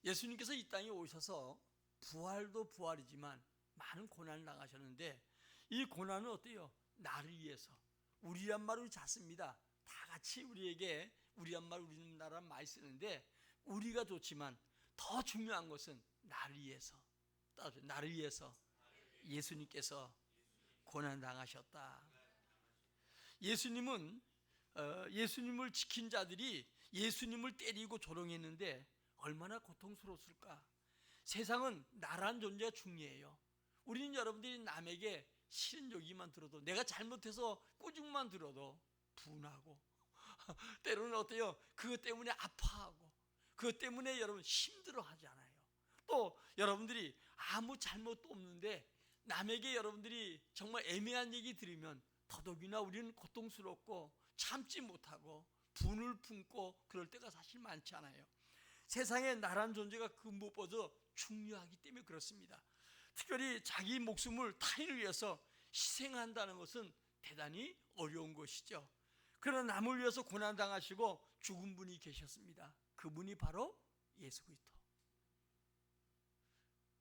예수님께서 이 땅에 오셔서 부활도 부활이지만 많은 고난을 당하셨는데, 이 고난은 어때요? 나를 위해서. 우리란 말을 잦습니다. 다 같이 우리에게 우리란 말, 우리나라 많이 쓰는데, 우리가 좋지만 더 중요한 것은 나를 위해서. 나를 위해서 예수님께서 고난 당하셨다. 예수님을 지킨 자들이 예수님을 때리고 조롱했는데 얼마나 고통스러웠을까. 세상은 나란 존재가 중요해요. 우리는 여러분들이 남에게 싫은 얘기만 들어도, 내가 잘못해서 꾸중만 들어도 분하고 때로는 어때요? 그것 때문에 아파하고, 그것 때문에 여러분 힘들어하지 않아요. 또 여러분들이 아무 잘못도 없는데 남에게 여러분들이 정말 애매한 얘기 들으면 더더욱이나 우리는 고통스럽고 참지 못하고 분을 품고 그럴 때가 사실 많지 않아요. 세상에 나란 존재가 그 무엇보다 중요하기 때문에 그렇습니다. 특별히 자기 목숨을 타인을 위해서 희생한다는 것은 대단히 어려운 것이죠. 그러나 남을 위해서 고난당하시고 죽은 분이 계셨습니다. 그분이 바로 예수 그리스도.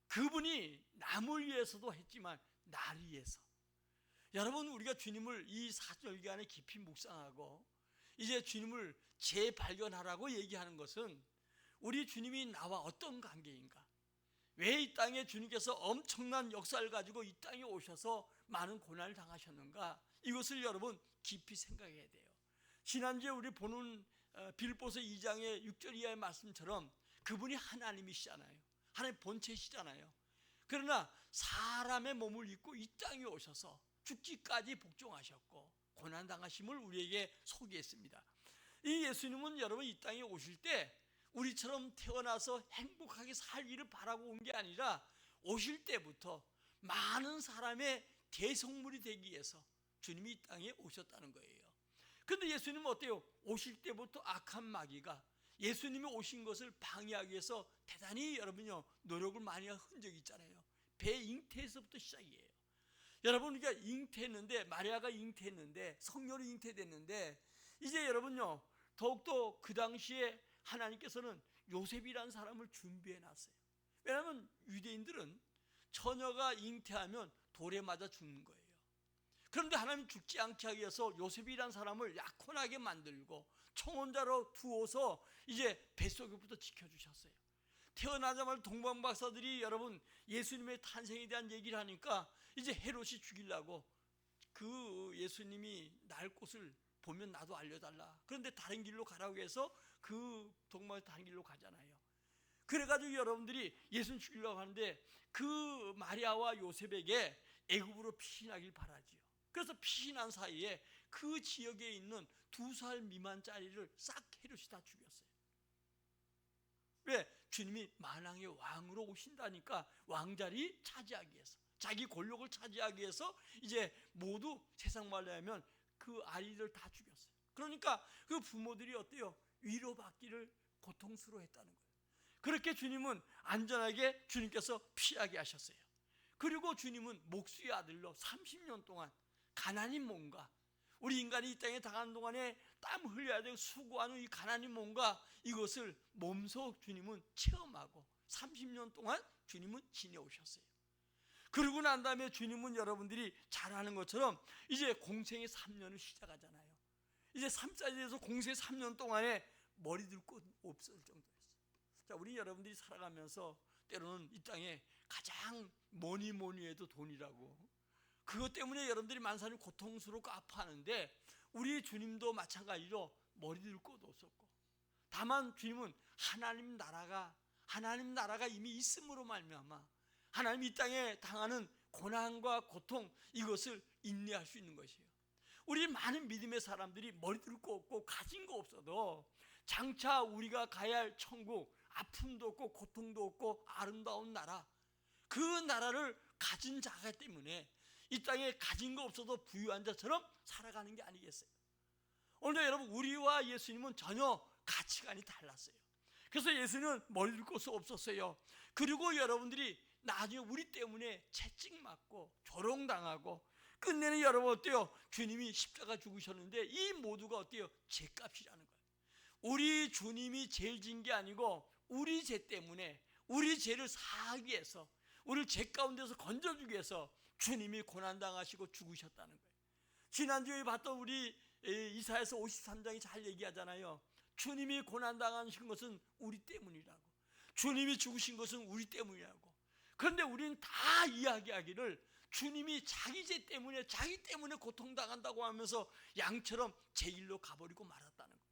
그분이 남을 위해서도 했지만 나를 위해서. 여러분, 우리가 주님을 이 4절기간에 깊이 묵상하고 이제 주님을 재발견하라고 얘기하는 것은, 우리 주님이 나와 어떤 관계인가, 왜 이 땅에 주님께서 엄청난 역사를 가지고 이 땅에 오셔서 많은 고난을 당하셨는가, 이것을 여러분 깊이 생각해야 돼요. 지난주에 우리 보는 빌립보서 2장의 6절 이하의 말씀처럼 그분이 하나님이시잖아요. 하나님 본체시잖아요. 그러나 사람의 몸을 입고 이 땅에 오셔서 죽기까지 복종하셨고 고난당하심을 우리에게 소개했습니다. 이 예수님은 여러분 이 땅에 오실 때 우리처럼 태어나서 행복하게 살기를 바라고 온 게 아니라, 오실 때부터 많은 사람의 대성물이 되기 위해서 주님이 이 땅에 오셨다는 거예요. 그런데 예수님은 어때요? 오실 때부터 악한 마귀가 예수님이 오신 것을 방해하기 위해서 대단히 여러분요 노력을 많이 한 흔적이 있잖아요. 배 잉태에서부터 시작이에요. 여러분, 우리가 잉태했는데, 마리아가 잉태했는데, 성녀로 잉태됐는데, 이제 여러분요 더욱더 그 당시에 하나님께서는 요셉이라는 사람을 준비해 놨어요. 왜냐하면 유대인들은 처녀가 잉태하면 돌에 맞아 죽는 거예요. 그런데 하나님 죽지 않게 하기 위해서 요셉이라는 사람을 약혼하게 만들고 청혼자로 두어서 이제 뱃속에부터 지켜주셨어요. 태어나자마자 동방박사들이 여러분 예수님의 탄생에 대한 얘기를 하니까 이제 헤롯이 죽이려고, 그 예수님이 날 곳을 보면 나도 알려달라, 그런데 다른 길로 가라고 해서 그 동방에서 다른 길로 가잖아요. 그래가지고 여러분들이 예수님 죽이려고 하는데 그 마리아와 요셉에게 애굽으로 피신하길 바라지요. 그래서 피신한 사이에 그 지역에 있는 2살 미만짜리를 싹 헤롯이 다 죽였어요. 왜? 주님이 만왕의 왕으로 오신다니까, 왕자리 차지하기 위해서, 자기 권력을 차지하기 위해서 이제 모두 세상 말로 하면 그 아이들 다 죽였어요. 그러니까 그 부모들이 어때요? 위로받기를 고통스러워했다는 거예요. 그렇게 주님은 안전하게 주님께서 피하게 하셨어요. 그리고 주님은 목수의 아들로 30년 동안 가난인 몸과, 우리 인간이 이 땅에 당하는 동안에 땀 흘려야 되고 수고하는 이 가난인 몸과 이것을 몸소 주님은 체험하고 30년 동안 주님은 지내오셨어요. 그러고 난 다음에 주님은 여러분들이 잘 아는 것처럼 이제 공생의 3년을 시작하잖아요. 이제 3살이 돼서 공생의 3년 동안에 머리 들 곳 없을 정도였어요. 자, 우리 여러분들이 살아가면서 때로는 이 땅에 가장 뭐니 해도 돈이라고, 그것 때문에 여러분들이 많은 고통스럽고 아파하는데, 우리 주님도 마찬가지로 머리 들 곳도 없었고, 다만 주님은 하나님 나라가 이미 있음으로 말미암아 하나님 이 땅에 당하는 고난과 고통, 이것을 인내할 수 있는 것이에요. 우리 많은 믿음의 사람들이 머리 들 거 없고 가진 거 없어도 장차 우리가 가야 할 천국, 아픔도 없고 고통도 없고 아름다운 나라, 그 나라를 가진 자가 때문에 이 땅에 가진 거 없어도 부유한 자처럼 살아가는 게 아니겠어요? 오늘 여러분, 우리와 예수님은 전혀 가치관이 달랐어요. 그래서 예수님은 머리 들 곳이 없었어요. 그리고 여러분들이 나중에 우리 때문에 채찍맞고 조롱당하고 끝내는 여러분 어때요? 주님이 십자가 죽으셨는데 이 모두가 어때요? 죄값이라는 거예요. 우리 주님이 죄를 진 게 아니고 우리 죄 때문에 우리 죄를 사하기 위해서, 우리를 죄 가운데서 건져주기 위해서 주님이 고난당하시고 죽으셨다는 거예요. 지난주에 봤던 우리 이사야서 53장이 잘 얘기하잖아요. 주님이 고난당하신 것은 우리 때문이라고, 주님이 죽으신 것은 우리 때문이라고. 그런데 우리는 다 이야기하기를 주님이 자기 죄 때문에, 자기 때문에 고통당한다고 하면서 양처럼 제 일로 가버리고 말았다는 거예요.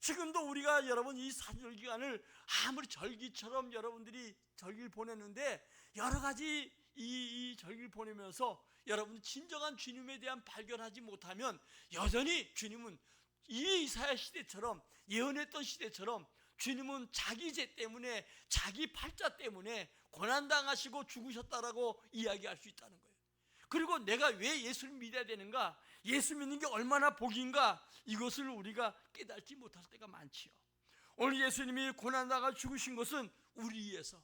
지금도 우리가 여러분 이 사절 기간을 아무리 절기처럼 여러분들이 절기를 보냈는데, 여러 가지 이 절기를 보내면서 여러분 진정한 주님에 대한 발견하지 못하면 여전히 주님은 이 이사야 시대처럼, 예언했던 시대처럼 주님은 자기 죄 때문에, 자기 팔자 때문에 고난당하시고 죽으셨다라고 이야기할 수 있다는 거예요. 그리고 내가 왜 예수를 믿어야 되는가, 예수 믿는 게 얼마나 복인가, 이것을 우리가 깨닫지 못할 때가 많지요. 오늘 예수님이 고난당하고 죽으신 것은 우리 위해서,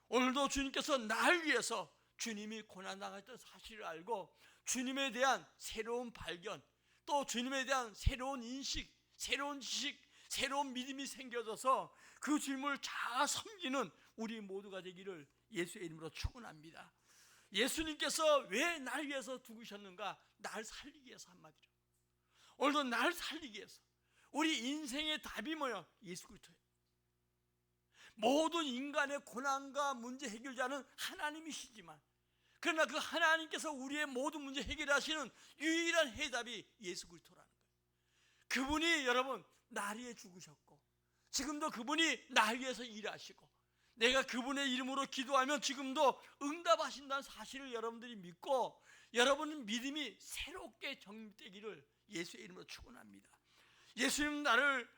오늘도 주님께서 날 위해서 주님이 고난당했던 사실을 알고 주님에 대한 새로운 발견, 또 주님에 대한 새로운 인식, 새로운 지식, 새로운 믿음이 생겨져서 그 주님을 잘 섬기는 우리 모두가 되기를 예수의 이름으로 축원합니다. 예수님께서 왜 날 위해서 죽으셨는가? 날 살리기 위해서. 한마디로 오늘도 날 살리기 위해서. 우리 인생의 답이 뭐예요? 예수 그리스도예요. 모든 인간의 고난과 문제 해결자는 하나님이시지만, 그러나 그 하나님께서 우리의 모든 문제 해결하시는 유일한 해답이 예수 그리스도라는 거예요. 그분이 여러분 날 위해 죽으셨고, 지금도 그분이 날 위해서 일하시고, 내가 그분의 이름으로 기도하면 지금도 응답하신다는 사실을 여러분들이 믿고, 여러분은 믿음이 새롭게 정립되기를 예수의 이름으로 축원합니다. 예수님 나를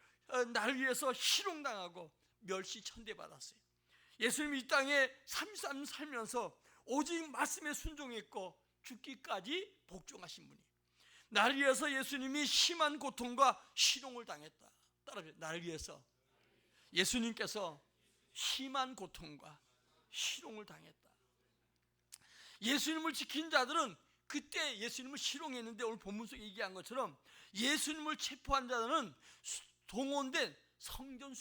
위해서 희롱당하고 멸시 천대받았어요. 예수님이 이 땅에 33년 살면서 오직 말씀에 순종했고 죽기까지 복종하신 분이, 나를 위해서 예수님이 심한 고통과 희롱을 당했다. 따라해요. 나를 위해서 예수님께서 심한 고통과 희롱을 당했다. 예수님을 지킨 자들은 그때 예수님을 희롱했는데, 오늘 본문 속에 얘기한 것처럼 예수님을 체포한 자들은 동원된 성전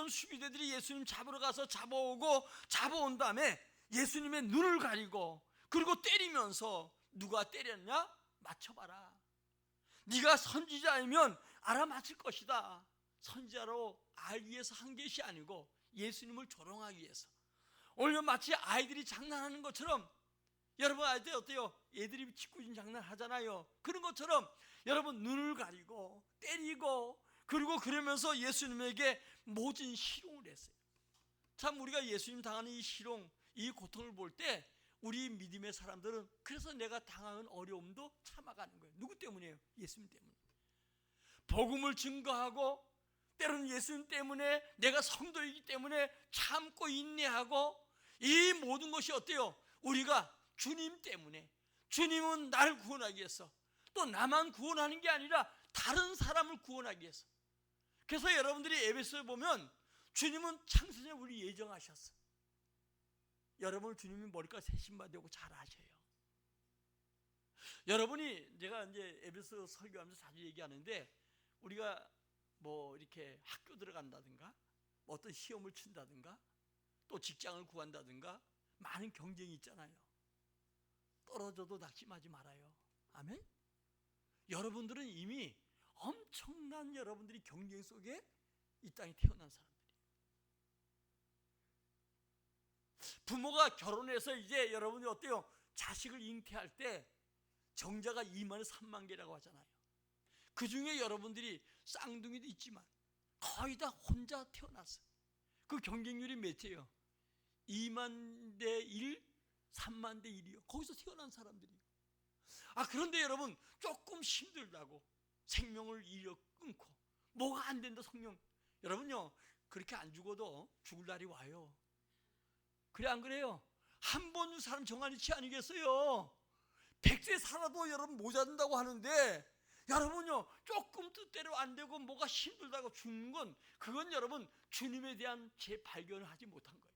수비대들이 예수님 잡으러 가서 잡아온 다음에 예수님의 눈을 가리고, 그리고 때리면서 누가 때렸냐? 맞춰봐라. 네가 선지자이면 알아맞힐 것이다. 선지자로 알기 위해서 한 것이 아니고 예수님을 조롱하기 위해서. 오늘 마치 아이들이 장난하는 것처럼, 여러분 아이들 어때요? 애들이 짓궂은 장난 하잖아요. 그런 것처럼 여러분 눈을 가리고 때리고, 그리고 그러면서 예수님에게 모진 희롱을 했어요. 참 우리가 예수님 당하는 이 희롱, 이 고통을 볼 때 우리 믿음의 사람들은 그래서 내가 당하는 어려움도 참아가는 거예요. 누구 때문이에요? 예수님 때문에. 복음을 증거하고, 때로는 예수님 때문에, 내가 성도이기 때문에 참고 인내하고, 이 모든 것이 어때요? 우리가 주님 때문에, 주님은 나를 구원하기 위해서, 또 나만 구원하는 게 아니라 다른 사람을 구원하기 위해서. 그래서 여러분들이 에베소에 보면 주님은 창세전에 우리 예정하셨어. 여러분을 주님이 머리카락 세심만 되고 잘 아셔요. 여러분이, 제가 이제 에베소 설교하면서 자주 얘기하는데, 우리가 뭐 이렇게 학교 들어간다든가, 뭐 어떤 시험을 친다든가, 또 직장을 구한다든가, 많은 경쟁이 있잖아요. 떨어져도 낙심하지 말아요. 아멘? 여러분들은 이미 엄청난 여러분들이 경쟁 속에 이 땅에 태어난 사람들이에요. 부모가 결혼해서 이제 여러분이 어때요? 자식을 잉태할 때 정자가 2만 3만 개라고 하잖아요. 그 중에 여러분들이 쌍둥이도 있지만 거의 다 혼자 태어났어요. 그 경쟁률이 몇이에요? 2만 대 1, 3만 대 1이요. 거기서 태어난 사람들이요. 그런데 여러분 조금 힘들다고 생명을 잃어 끊고, 뭐가 안 된다 성령, 여러분요 그렇게 안 죽어도 죽을 날이 와요. 그래 안 그래요? 한 번 사람 정한이치 아니겠어요? 100세 살아도 여러분 모자른다고 하는데, 여러분요 조금 뜻대로 안 되고 뭐가 힘들다고 죽는 건, 그건 여러분 주님에 대한 재발견을 하지 못한 거예요.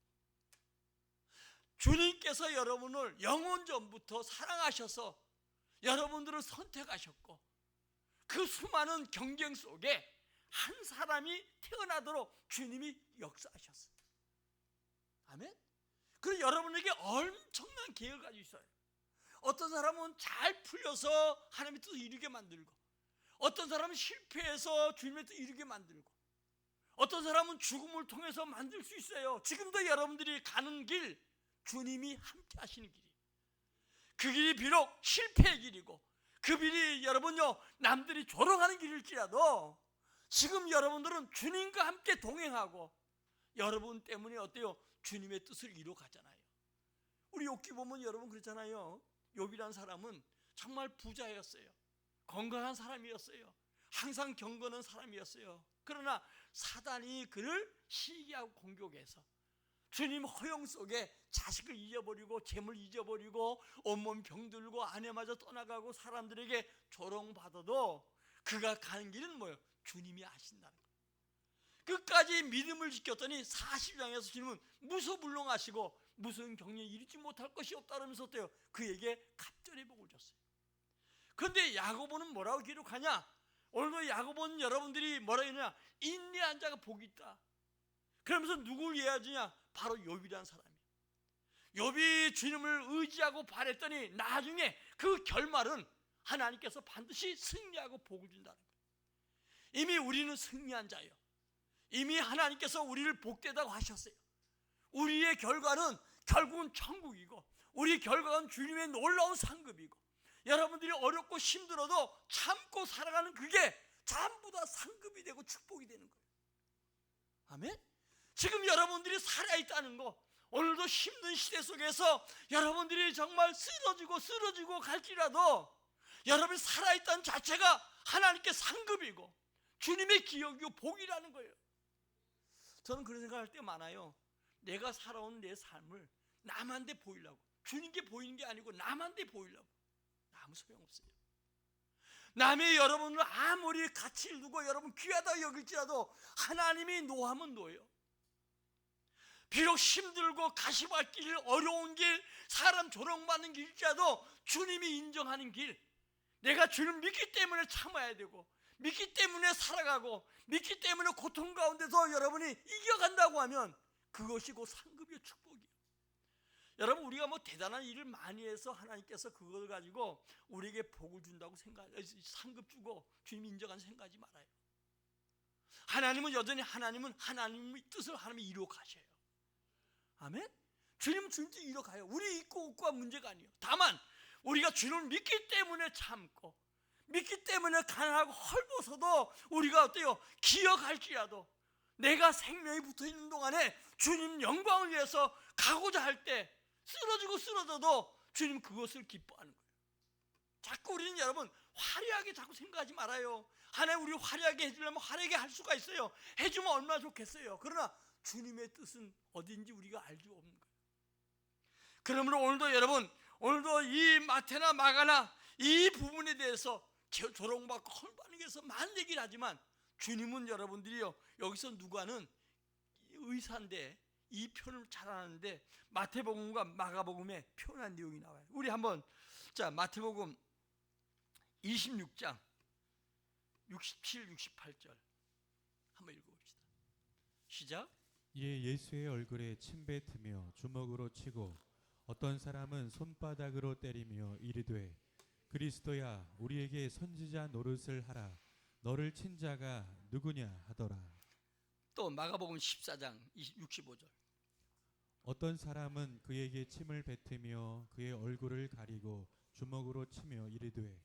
주님께서 여러분을 영원 전부터 사랑하셔서 여러분들을 선택하셨고, 그 수많은 경쟁 속에 한 사람이 태어나도록 주님이 역사하셨어요. 아멘. 그리고 여러분에게 엄청난 계획을 가지고 있어요. 어떤 사람은 잘 풀려서 하나님의 뜻을 이루게 만들고, 어떤 사람은 실패해서 주님의 뜻을 이루게 만들고, 어떤 사람은 죽음을 통해서 만들 수 있어요. 지금도 여러분들이 가는 길, 주님이 함께 하시는 길이에요. 그 길이 비록 실패의 길이고, 그 길이 여러분요 남들이 조롱하는 길일지라도 지금 여러분들은 주님과 함께 동행하고 여러분 때문에 어때요? 주님의 뜻을 이루어 가잖아요. 우리 욥기 보면 여러분 그렇잖아요. 욥이라는 사람은 정말 부자였어요. 건강한 사람이었어요. 항상 경건한 사람이었어요. 그러나 사단이 그를 시기하고 공격해서 주님 허용 속에 자식을 잊어버리고 재물 잊어버리고 온몸 병들고 아내마저 떠나가고 사람들에게 조롱받아도 그가 가는 길은 뭐예요? 주님이 아신다는 거예요. 끝까지 믿음을 지켰더니 40장에서 주님은 무소불능하시고 무슨 경륜에 이르지 못할 것이 없다 그러면서 어때요? 그에게 갑절의 복을 줬어요. 그런데 야고보는 뭐라고 기록하냐? 오늘도 야고보는 여러분들이 뭐라 했냐? 인내한 자가 복이 있다. 그러면서 누굴 예하주냐? 바로 욥이라는 사람이에요. 욥이 주님을 의지하고 바랬더니 나중에 그 결말은 하나님께서 반드시 승리하고 복을 준다는 거예요. 이미 우리는 승리한 자예요. 이미 하나님께서 우리를 복되다고 하셨어요. 우리의 결과는 결국은 천국이고, 우리 결과는 주님의 놀라운 상급이고, 여러분들이 어렵고 힘들어도 참고 살아가는 그게 전부 다 상급이 되고 축복이 되는 거예요. 아멘. 지금 여러분들이 살아있다는 거, 오늘도 힘든 시대 속에서 여러분들이 정말 쓰러지고 갈지라도 여러분이 살아있다는 자체가 하나님께 상급이고 주님의 기억이고 복이라는 거예요. 저는 그런 생각할 때 많아요. 내가 살아온 내 삶을 남한테 보이려고, 주님께 보이는 게 아니고 남한테 보이려고, 아무 소용없어요. 남이 여러분을 아무리 가치를 두고 여러분 귀하다 여길지라도 하나님이 노하면 노예요. 비록 힘들고 가시밭길, 어려운 길, 사람 조롱받는 길일지라도 주님이 인정하는 길, 내가 주님 믿기 때문에 참아야 되고, 믿기 때문에 살아가고, 믿기 때문에 고통 가운데서 여러분이 이겨간다고 하면 그것이 곧 상급이요 축복이에요. 여러분, 우리가 뭐 대단한 일을 많이 해서 하나님께서 그걸 가지고 우리에게 복을 준다고 상급 주고 주님이 인정하는 생각하지 말아요. 하나님은 여전히 하나님의 뜻을 하나님이 이루어 가셔요. 아멘? 주님은 주님도 이루어 가요. 우리 있고 없고가 문제가 아니에요. 다만 우리가 주님을 믿기 때문에 참고, 믿기 때문에 가난하고 헐벗어도 우리가 어때요? 기억할지라도 내가 생명이 붙어있는 동안에 주님 영광을 위해서 가고자 할 때 쓰러져도 주님 그것을 기뻐하는 거예요. 자꾸 우리는 여러분 화려하게 자꾸 생각하지 말아요. 하나님 우리 화려하게 해주려면 화려하게 할 수가 있어요. 해주면 얼마나 좋겠어요. 그러나 주님의 뜻은 어딘지 우리가 알지 없는 거예요. 그러므로 오늘도 여러분, 오늘도 이 마태나 마가나 이 부분에 대해서 조롱받고 헐받는 게서 많은 얘기를 하지만 주님은 여러분들이요, 여기서 누가는 의사인데 이 표현을 잘 아는데 마태복음과 마가복음에 표현한 내용이 나와요. 우리 한번 마태복음 26장 67, 68절 한번 읽어봅시다. 시작. 이에 예수의 얼굴에 침 뱉으며 주먹으로 치고 어떤 사람은 손바닥으로 때리며 이르되 그리스도야 우리에게 선지자 노릇을 하라. 너를 친 자가 누구냐 하더라. 또 마가복음 14장 65절. 어떤 사람은 그에게 침을 뱉으며 그의 얼굴을 가리고 주먹으로 치며 이르되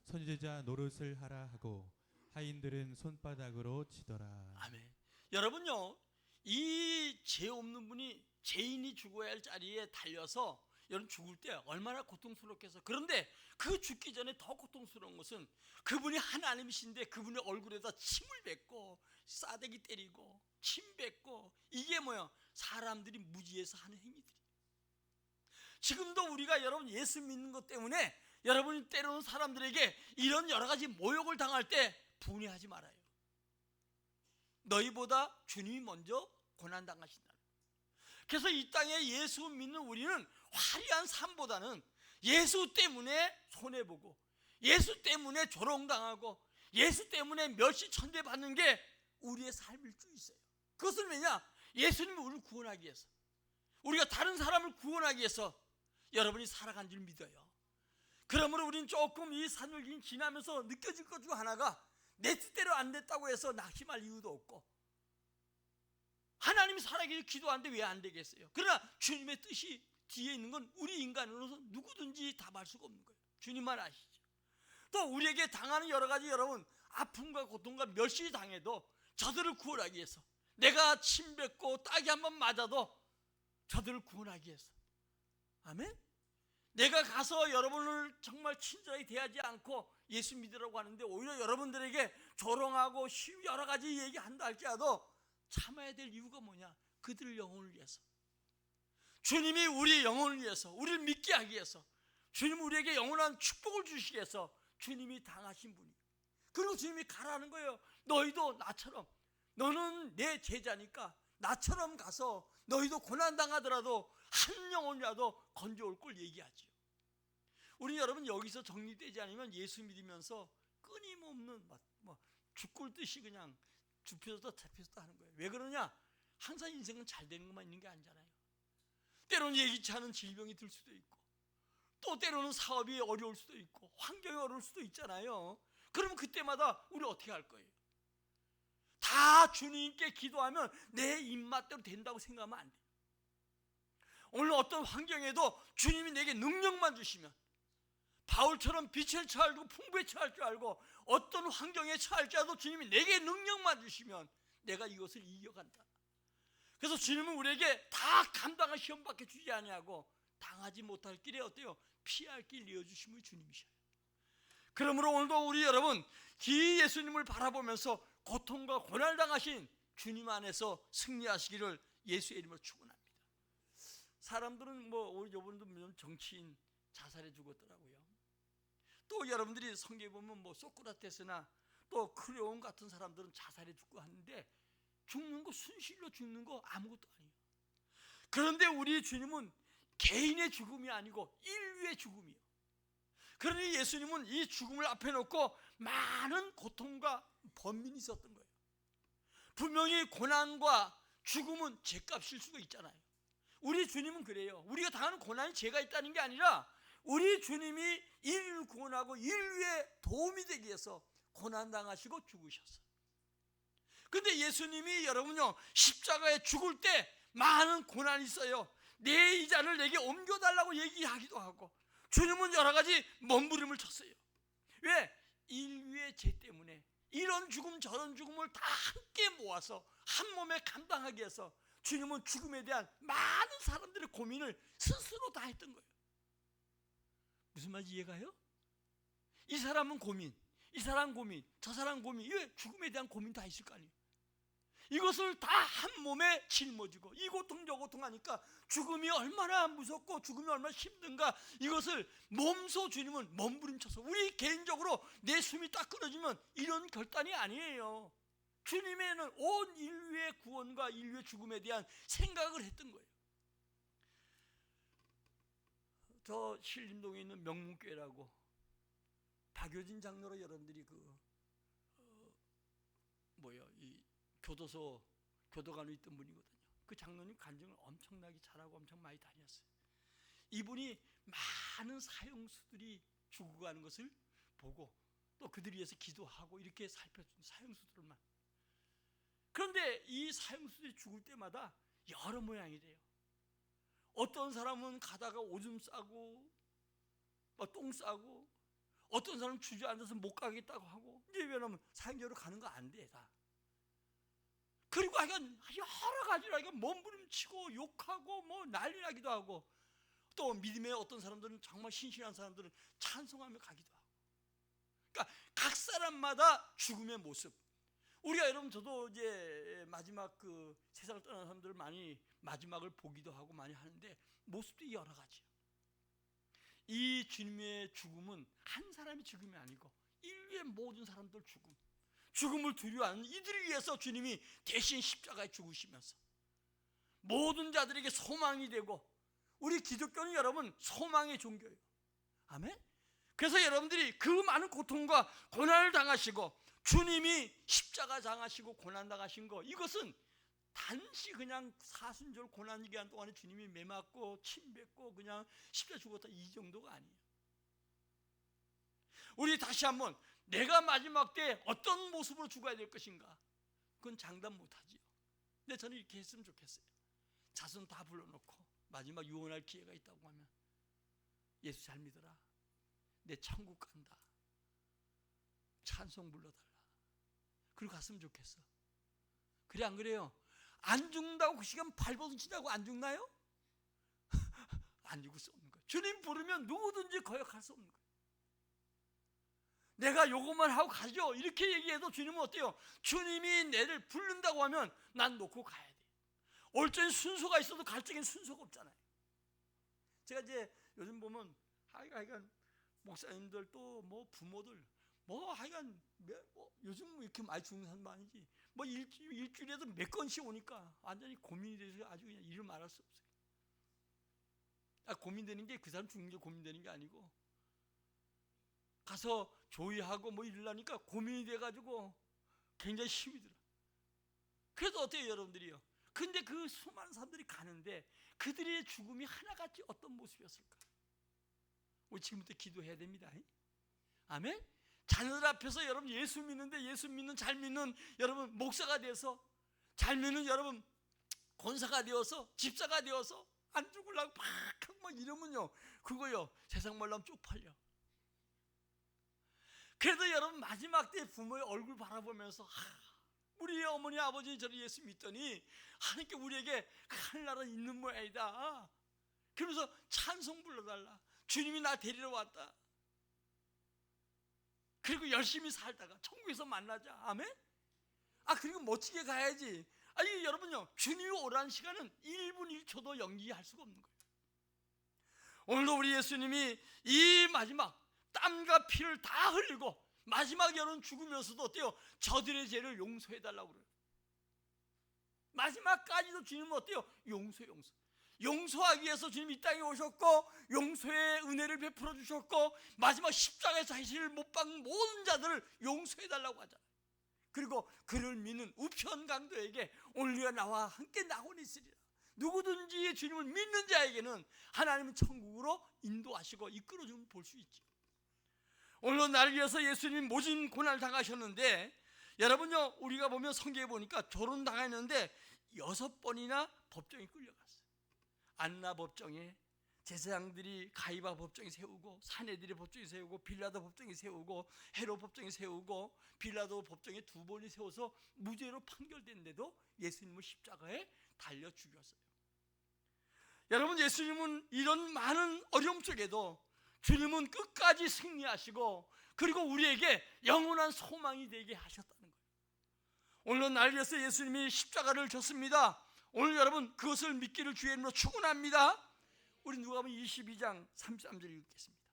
선지자 노릇을 하라 하고 하인들은 손바닥으로 치더라. 아멘. 여러분요, 이 죄 없는 분이 죄인이 죽어야 할 자리에 달려서 여러분 죽을 때 얼마나 고통스럽겠어. 그런데 그 죽기 전에 더 고통스러운 것은 그분이 하나님이신데 그분의 얼굴에다 침을 뱉고 싸대기 때리고 침 뱉고, 이게 뭐야? 사람들이 무지해서 하는 행위들이. 지금도 우리가 여러분 예수 믿는 것 때문에 여러분이 때로는 사람들에게 이런 여러 가지 모욕을 당할 때 분해하지 말아요. 너희보다 주님이 먼저 고난당하신다. 그래서 이 땅에 예수 믿는 우리는 화려한 삶보다는 예수 때문에 손해보고, 예수 때문에 조롱당하고, 예수 때문에 멸시천대 받는 게 우리의 삶일 수 있어요. 그것은 왜냐? 예수님이 우리를 구원하기 위해서, 우리가 다른 사람을 구원하기 위해서 여러분이 살아간 줄 믿어요. 그러므로 우리는 조금 이 산울길 지나면서 느껴질 것 중 하나가, 내 뜻대로 안 됐다고 해서 낙심할 이유도 없고, 하나님이 살아계실 기도하는데 왜 안 되겠어요? 그러나 주님의 뜻이 뒤에 있는 건 우리 인간으로서 누구든지 답할 수가 없는 거예요. 주님만 아시죠. 또 우리에게 당하는 여러 가지 여러분 아픔과 고통과 멸시 당해도 저들을 구원하기 위해서, 내가 침 뱉고 딱이 한번 맞아도 저들을 구원하기 위해서, 아멘? 내가 가서 여러분을 정말 친절하게 대하지 않고 예수 믿으라고 하는데 오히려 여러분들에게 조롱하고 여러 가지 얘기한다 할지라도 참아야 될 이유가 뭐냐? 그들 영혼을 위해서, 주님이 우리 영혼을 위해서, 우리를 믿게 하기 위해서, 주님 우리에게 영원한 축복을 주시기 위해서 주님이 당하신 분이, 그리고 주님이 가라는 거예요. 너희도 나처럼, 너는 내 제자니까 나처럼 가서 너희도 고난당하더라도 한 영혼이라도 건져올 걸 얘기하지요. 우리 여러분 여기서 정리되지 않으면 예수 믿으면서 끊임없는 죽을 듯이 그냥 줍혀서 잡혀서 하는 거예요. 왜 그러냐? 항상 인생은 잘 되는 것만 있는 게 아니잖아요. 때로는 예기치 않은 질병이 들 수도 있고, 또 때로는 사업이 어려울 수도 있고, 환경이 어려울 수도 있잖아요. 그러면 그때마다 우리 어떻게 할 거예요? 다 주님께 기도하면 내 입맛대로 된다고 생각하면 안 돼요. 오늘 어떤 환경에도 주님이 내게 능력만 주시면, 바울처럼 빛에 처할고 풍부에 처할 줄 알고 어떤 환경에 처할지라도 주님이 내게 능력만 주시면 내가 이것을 이겨간다. 그래서 주님은 우리에게 다 감당할 시험밖에 주지 아니하고 당하지 못할 길에 어때요? 피할 길 내어주심의 주님이셔요. 그러므로 오늘도 우리 여러분 이 예수님을 바라보면서 고통과 고난을 당하신 주님 안에서 승리하시기를 예수의 이름으로 축원합니다. 사람들은 우리 요번도 정치인 자살해 죽었더라고요. 또 여러분들이 성경에 보면 소크라테스나 또 크레온 같은 사람들은 자살해 죽고 하는데, 죽는 거 순실로 죽는 거 아무것도 아니에요. 그런데 우리 주님은 개인의 죽음이 아니고 인류의 죽음이에요. 그러니 예수님은 이 죽음을 앞에 놓고 많은 고통과 번민이 있었던 거예요. 분명히 고난과 죽음은 죄값일 수가 있잖아요. 우리 주님은 그래요. 우리가 당하는 고난이 죄가 있다는 게 아니라 우리 주님이 인류를 구원하고 인류에 도움이 되기 위해서 고난당하시고 죽으셨어요. 근데 예수님이 여러분요 십자가에 죽을 때 많은 고난이 있어요. 내 이자를 내게 옮겨달라고 얘기하기도 하고, 주님은 여러 가지 몸부림을 쳤어요. 왜? 인류의 죄 때문에 이런 죽음 저런 죽음을 다 함께 모아서 한 몸에 감당하기 위해서 주님은 죽음에 대한 많은 사람들의 고민을 스스로 다 했던 거예요. 무슨 말인지 이해가요? 이 사람은 고민, 이 사람 고민, 저 사람 고민, 왜 죽음에 대한 고민 다 있을 거 아니에요. 이것을 다 한 몸에 짊어지고 이 고통 저 고통 하니까 죽음이 얼마나 무섭고 죽음이 얼마나 힘든가, 이것을 몸소 주님은 몸부림쳐서, 우리 개인적으로 내 숨이 딱 끊어지면 이런 결단이 아니에요. 주님에는 온 인류의 구원과 인류의 죽음에 대한 생각을 했던 거예요. 저 신림동에 있는 명문교회라고, 박효진 장로로 여러분들이 이 교도소 교도관으로 있던 분이거든요. 그 장로님 간증을 엄청나게 잘하고 엄청 많이 다녔어요. 이분이 많은 사형수들이 죽어가는 것을 보고 또 그들 위해서 기도하고 이렇게 살펴준 사형수들만. 그런데 이 사형수들이 죽을 때마다 여러 모양이 돼요. 어떤 사람은 가다가 오줌 싸고 똥 싸고, 어떤 사람은 주저앉아서 못 가겠다고 하고, 이제 왜냐면 사형제로 가는 거 안 돼 다. 그리고 하여간 여러 가지로 하여간 몸부림치고 욕하고 난리 나기도 하고, 또 믿음의 어떤 사람들은 정말 신실한 사람들은 찬송하며 가기도 하고. 그러니까 각 사람마다 죽음의 모습. 우리가 여러분 저도 이제 마지막 세상을 떠나는 사람들을 많이 마지막을 보기도 하고 많이 하는데 모습도 여러 가지요. 이 주님의 죽음은 한 사람의 죽음이 아니고 인류의 모든 사람들 죽음을 두려워하는 이들을 위해서 주님이 대신 십자가에 죽으시면서 모든 자들에게 소망이 되고, 우리 기독교는 여러분 소망의 종교예요. 아멘. 그래서 여러분들이 그 많은 고통과 고난을 당하시고 주님이 십자가 당하시고 고난 당하신 거, 이것은 단지 그냥 사순절 고난 기간 동안에 주님이 매 맞고 침 뱉고 그냥 십자가 죽었다, 이 정도가 아니에요. 우리 다시 한번 내가 마지막 때 어떤 모습으로 죽어야 될 것인가, 그건 장담 못하지요. 근데 저는 이렇게 했으면 좋겠어요. 자손 다 불러놓고 마지막 유언할 기회가 있다고 하면, 예수 잘 믿어라, 내 천국 간다, 찬송 불러달라, 그리고 갔으면 좋겠어. 그래 안 그래요? 안 죽는다고 그 시간 발버둥치다고 안 죽나요? 안 죽을 수 없는 거예요. 주님 부르면 누구든지 거역할 수 없는 거예요. 내가 요것만 하고 가죠, 이렇게 얘기해도 주님은 어때요? 주님이 내를 부른다고 하면 난 놓고 가야 돼. 올 적엔 순서가 있어도 갈 적엔 순서가 없잖아요. 제가 이제 요즘 보면 하여간 목사님들 또 뭐 부모들 뭐 하여간 요즘 이렇게 많이 죽는 사람 아니지, 뭐 일주일에도 몇 건씩 오니까 완전히 고민이 돼서 아주 그냥 이를 말할 수 없어요. 고민되는 게 그 사람 죽는 게 고민되는 게 아니고, 가서 조의하고 뭐 이러려니까 고민이 돼가지고 굉장히 힘이 들어. 그래도 어때요 여러분들이요? 근데 그 수많은 사람들이 가는데 그들의 죽음이 하나같이 어떤 모습이었을까? 우리 지금부터 기도해야 됩니다. 아멘? 자녀들 앞에서 여러분 예수 믿는데, 예수 믿는 잘 믿는 여러분 목사가 돼서, 잘 믿는 여러분 권사가 되어서, 집사가 되어서 안 죽으려고 막 이러면요, 그거요 세상 말로 하면 쪽팔려. 그래도 여러분 마지막 때 부모의 얼굴 바라보면서 우리 어머니 아버지 저를 예수 믿더니 하나님께 우리에게 하늘나라 있는 모양이다, 그러면서 찬송 불러달라, 주님이 나 데리러 왔다, 그리고 열심히 살다가 천국에서 만나자. 아멘? 그리고 멋지게 가야지. 아니 여러분요, 주님이 오라는 시간은 1분 1초도 연기할 수가 없는 거예요. 오늘도 우리 예수님이 이 마지막 땀과 피를 다 흘리고 마지막 여러분 죽으면서도 어때요? 저들의 죄를 용서해달라고 그래요. 마지막까지도 주님은 어때요? 용서하기 위해서 주님이 이 땅에 오셨고, 용서의 은혜를 베풀어 주셨고, 마지막 십자가에서 자신을 못 박은 모든 자들을 용서해달라고 하잖아요. 그리고 그를 믿는 우편 강도에게 오늘 나와 함께 낙원이 있으리라. 누구든지 주님을 믿는 자에게는 하나님은 천국으로 인도하시고 이끌어주면 볼 수 있죠. 오늘 나를 위해서 예수님이 모진 고난을 당하셨는데, 여러분요 우리가 보면 성경에 보니까 결혼당했는데 6번이나 법정에 끌려갔어요. 안나 법정에, 제사장들이 가이바 법정에 세우고, 사내들이 법정에 세우고, 빌라도 법정에 세우고, 헤롯 법정에 세우고, 빌라도 법정에 2번이 세워서 무죄로 판결됐는데도 예수님을 십자가에 달려 죽였어요. 여러분 예수님은 이런 많은 어려움 속에도 주님은 끝까지 승리하시고, 그리고 우리에게 영원한 소망이 되게 하셨다는 거예요. 오늘 날 위해서 예수님이 십자가를 졌습니다. 오늘 여러분 그것을 믿기를 주의 이름으로 축원합니다. 우리 누가복음 22장 33절 읽겠습니다.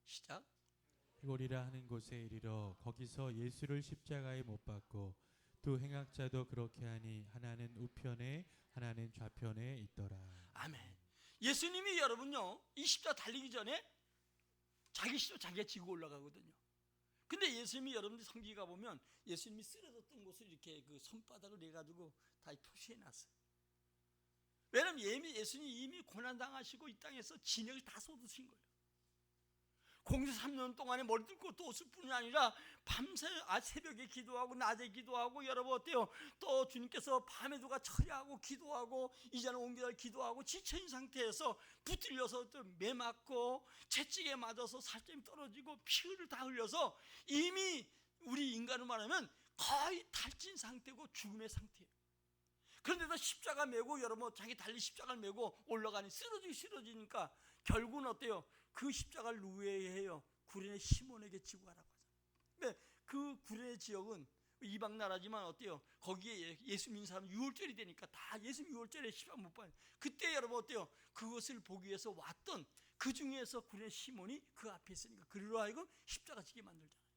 시작. 회골이라 하는 곳에 이르러 거기서 예수를 십자가에 못 박고 두 행악자도 그렇게 하니 하나는 우편에 하나는 좌편에 있더라. 아멘. 예수님이 여러분요 이 십자가 달리기 전에 자기 십자가 자기가 지고 올라가거든요. 근데 예수님이 여러분들 성기 가보면 예수님이 쓰러졌던 곳을 이렇게 그 손바닥을 내가지고 다 표시해놨어요. 왜냐면 예수님이 이미 고난당하시고 이 땅에서 진액을 다 쏟으신 거예요. 공주 3년 동안에 머리 뚫고 또 옷을 뿐이 아니라 밤새 새벽에 기도하고 낮에 기도하고, 여러분 어때요? 또 주님께서 밤에 누가 처리하고 기도하고 이제는 옮겨달 기도하고 지쳐있는 상태에서 붙들려서 또 매 맞고 채찍에 맞아서 살점이 떨어지고 피를 다 흘려서 이미 우리 인간으로 말하면 거의 탈진 상태고 죽음의 상태예요. 그런데도 십자가 메고 여러분 자기 달리 십자가를 메고 올라가니 쓰러지니까 결국은 어때요? 그 십자가를 누구에게 구레네 시몬에게 지고 가라고 하잖아요. 근데 그 구레네 지역은 이방 나라지만 어때요? 거기에 예수 믿는 사람 유월절이 되니까 다 예수 유월절에 십자가 못 봐요. 그때 여러분 어때요? 그것을 보기 위해서 왔던 그 중에서 구레네 시몬이 그 앞에 있으니까 그리로 하여금 십자가 지게 만들잖아요.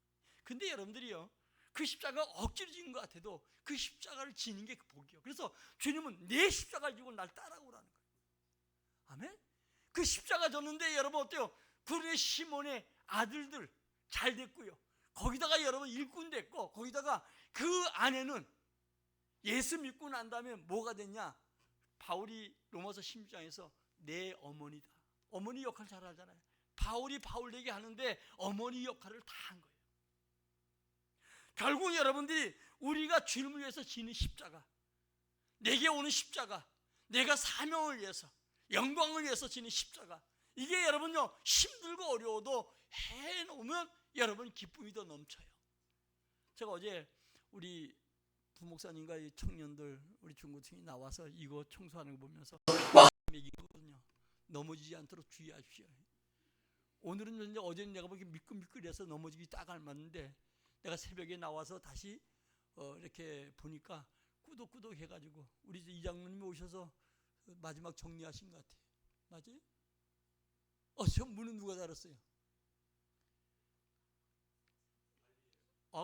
근데 여러분들이요, 그 십자가 억지로 지는 것 같아도 그 십자가를 지는 게 그 복이요. 그래서 주님은 내 십자가를 지고 날 따라오라는 거예요. 아멘? 그 십자가 졌는데 여러분 어때요? 구레네 시몬의 아들들, 잘 됐고요. 거기다가 여러분 일꾼 됐고, 거기다가 그 안에는 예수 믿고 난 다음에 뭐가 됐냐? 바울이 로마서 16장에서 내 어머니다. 어머니 역할 잘 하잖아요. 바울이 바울 되게 하는데 어머니 역할을 다 한 거예요. 결국 여러분들이 우리가 주님을 위해서 지는 십자가, 내게 오는 십자가, 내가 사명을 위해서, 영광을 위해서 지는 십자가, 이게 여러분요 힘들고 어려워도 해놓으면 여러분 기쁨이 더 넘쳐요. 제가 어제 우리 부목사님과 이 청년들, 우리 중고층이 나와서 이거 청소하는 거 보면서 얘기거든요. 넘어지지 않도록 주의하십시오. 오늘은 이제 어제는 내가 보기 미끌미끌해서 넘어지기 딱 알맞는데, 내가 새벽에 나와서 다시 이렇게 보니까 꾸덕꾸덕 해가지고 우리 이장로님이 오셔서 마지막 정리하신 것 같아요. 맞아요? 저 문은 누가 달았어요?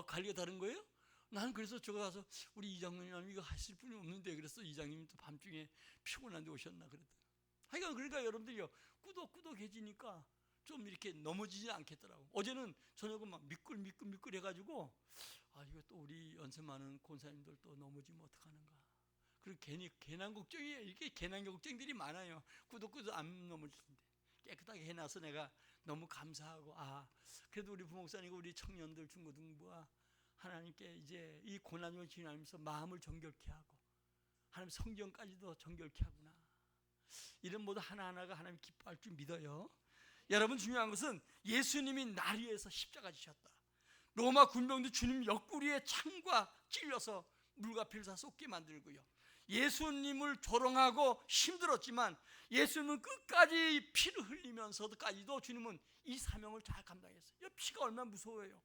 관리가 다른 거예요? 난 그래서 저거 가서 우리 이장로님 이거 하실 분이 없는데, 그래서 이장님이 또 밤중에 피곤한데 오셨나 그랬더니, 하여간 그러니까 여러분들이요 꾸덕꾸덕해지니까 좀 이렇게 넘어지지 않겠더라고. 어제는 저녁은 막 미끌미끌 해가지고 이거 또 우리 연세 많은 권사님들 또 넘어지면 어떡하는가. 그리고 괜히 괜한 걱정이에요. 이렇게 괜한 걱정들이 많아요. 꾸덕꾸덕 안 넘어질 텐데 깨끗하게 해놔서 내가 너무 감사하고, 그래도 우리 부목사님과 우리 청년들 중고등부와 하나님께 이제 이 고난을 지나면서 마음을 정결케 하고 하나님 성경까지도 정결케 하구나, 이런 모두 하나하나가 하나님 기뻐할 줄 믿어요. 여러분, 중요한 것은 예수님이 날 위해서 십자가 지셨다. 로마 군병도 주님 옆구리에 창과 찔려서 물과피를 쏟게 만들고요, 예수님을 조롱하고 힘들었지만 예수님은 끝까지 피를 흘리면서도까지도 주님은 이 사명을 잘 감당했어요. 피가 얼마나 무서워요.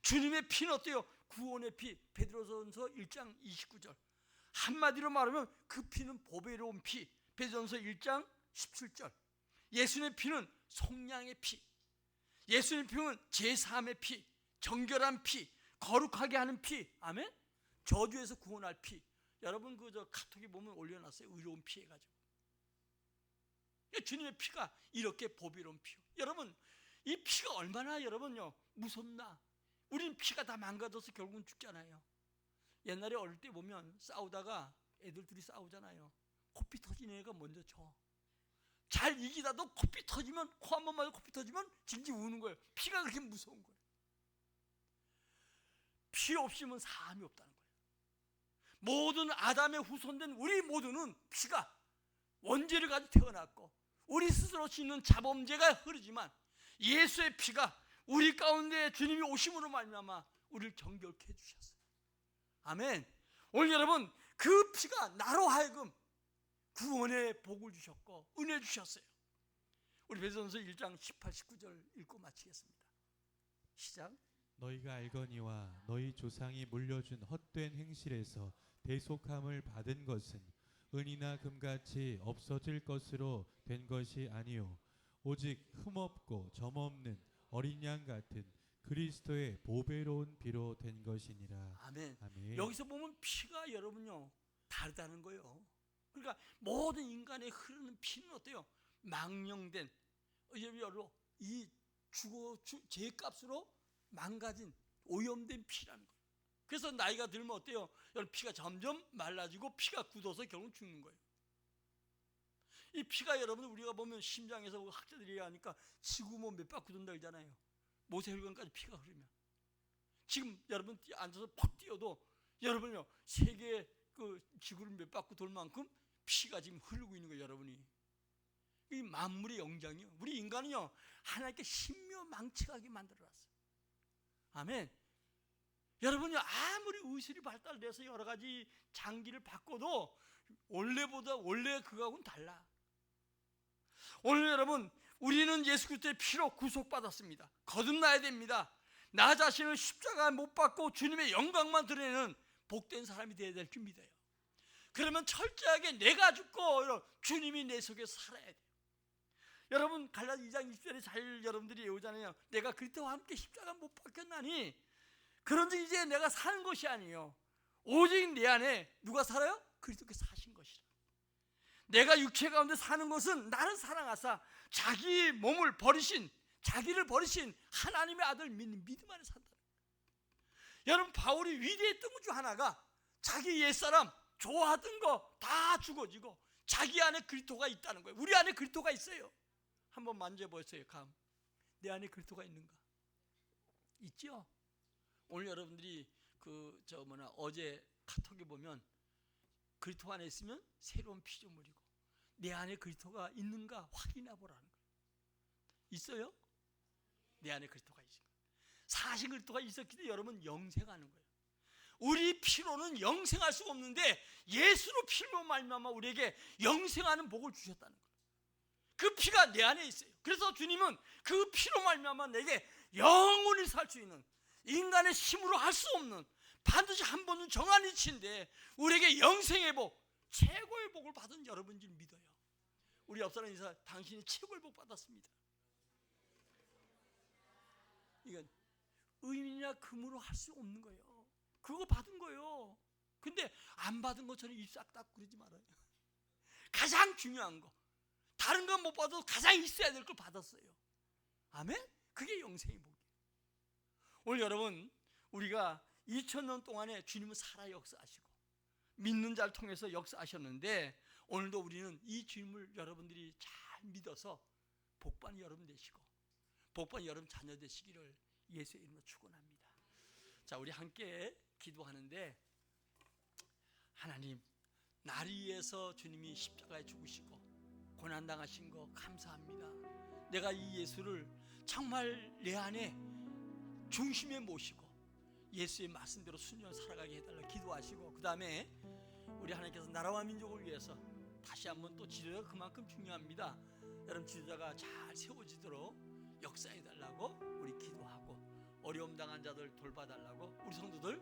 주님의 피는 어때요? 구원의 피. 베드로전서 1장 29절. 한마디로 말하면 그 피는 보배로운 피. 베드로전서 1장 17절. 예수님의 피는 속량의 피. 예수님의 피는 제사함의 피, 정결한 피, 거룩하게 하는 피. 아멘. 저주에서 구원할 피. 여러분 저 카톡에 보면 올려놨어요. 의로운 피 해가지고. 주님의 피가 이렇게 보배로운 피요. 여러분, 이 피가 얼마나 여러분요 무섭나. 우린 피가 다 망가져서 결국은 죽잖아요. 옛날에 어릴 때 보면 싸우다가 애들 둘이 싸우잖아요. 코피 터지는 애가 먼저 져. 잘 이기다도 코피 터지면, 코 한 번 맞아 코피 터지면 징징 우는 거예요. 피가 그렇게 무서운 거예요. 피 없이면 사함이 없다는 거예요. 모든 아담의 후손된 우리 모두는 피가 원죄를 가지고 태어났고 우리 스스로 짓는 자범죄가 흐르지만 예수의 피가 우리 가운데 주님이 오심으로 말미암아 우리를 정결케 해주셨어요. 아멘. 오늘 여러분, 그 피가 나로 하여금 구원의 복을 주셨고 은혜 주셨어요. 우리 베드로전서 1장 18, 19절 읽고 마치겠습니다. 시작. 너희가 알거니와 너희 조상이 물려준 헛된 행실에서 대속함을 받은 것은 은이나 금같이 없어질 것으로 된 것이 아니요 오직 흠없고 점없는 어린 양 같은 그리스도의 보배로운 피로 된 것이니라. 아멘. 아멘. 여기서 보면 피가 여러분요 다르다는 거예요. 그러니까 모든 인간의 흐르는 피는 어때요? 망령된 이 죄값으로 망가진 오염된 피라는 거예요. 그래서 나이가 들면 어때요? 여러분, 피가 점점 말라지고 피가 굳어서 결국 죽는 거예요. 이 피가 여러분, 우리가 보면 심장에서 학자들이 하니까 지구 뭐 몇 바퀴 돈다 그러잖아요. 모세혈관까지 피가 흐르면 지금 여러분 앉아서 퍽 뛰어도 여러분요 세계 그 지구를 몇 바퀴 돌 만큼 피가 지금 흐르고 있는 거예요. 여러분이 이 만물의 영장이요, 우리 인간은요 하나님께 신묘망측하게 만들어놨어요. 아멘. 여러분요 아무리 의술이 발달돼서 여러 가지 장기를 바꿔도 원래 그거하고는 달라. 오늘 여러분, 우리는 예수 그리스도의 피로 구속받았습니다. 거듭나야 됩니다. 나 자신을 십자가에 못 박고 주님의 영광만 드러내는 복된 사람이 되어야 될 줄 믿어요. 그러면 철저하게 내가 죽고 주님이 내 속에서 살아야 돼요. 여러분, 갈라디아 2장 20절에 잘 여러분들이 외우잖아요. 내가 그리스도와 함께 십자가 못 박혔나니 그런즉 이제 내가 사는 것이 아니에요. 오직 내 안에 누가 살아요? 그리스도께서 사신 것이라. 내가 육체 가운데 사는 것은 나를 사랑하사 자기 몸을 버리신 자기를 버리신 하나님의 아들 믿는 믿음 안에 산다는 거예요. 여러분, 바울이 위대했던 것 중 하나가 자기 옛사람 좋아하던 거 다 죽어지고 자기 안에 그리스도가 있다는 거예요. 우리 안에 그리스도가 있어요. 한번 만져보세요. 내 안에 그리스도가 있는가? 있죠? 오늘 여러분들이 어제 카톡에 보면 그리스도 안에 있으면 새로운 피조물이고 내 안에 그리스도가 있는가 확인해 보라는 거예요. 있어요? 내 안에 그리스도가 있어요. 사실 그리스도가 있었기 때문에 여러분 영생하는 거예요. 우리 피로는 영생할 수가 없는데 예수로 피로 말미암아 우리에게 영생하는 복을 주셨다는 거예요. 그 피가 내 안에 있어요. 그래서 주님은 그 피로 말미암아 내게 영원히 살 수 있는, 인간의 힘으로 할 수 없는, 반드시 한 번은 정한 이치인데 우리에게 영생의 복, 최고의 복을 받은 여러분인 줄 믿어요. 우리 옆 사람 인사, 당신이 최고의 복 받았습니다. 이건 의인이나 금으로 할 수 없는 거예요. 그거 받은 거예요. 근데 안 받은 것처럼 입 싹 닫고 그러지 말아요. 가장 중요한 거, 다른 건 못 받아도 가장 있어야 될 걸 받았어요. 아멘? 그게 영생의 복이에요. 오늘 여러분, 우리가 2000년 동안에 주님은 살아 역사하시고 믿는 자를 통해서 역사하셨는데 오늘도 우리는 이 주님을 여러분들이 잘 믿어서 복받는 여러분 되시고 복받는 여러분 자녀 되시기를 예수의 이름으로 축원합니다. 자, 우리 함께 기도하는데, 하나님, 나를 위해서 주님이 십자가에 죽으시고 고난당하신 거 감사합니다. 내가 이 예수를 정말 내 안에 중심에 모시고 예수의 말씀대로 순종을 살아가게 해달라 기도하시고, 그 다음에 우리 하나님께서 나라와 민족을 위해서 다시 한번 또 지도자가 그만큼 중요합니다. 여러분, 지도자가 잘 세워지도록 역사해달라고 우리 기도하고, 어려움 당한 자들 돌봐달라고 우리 성도들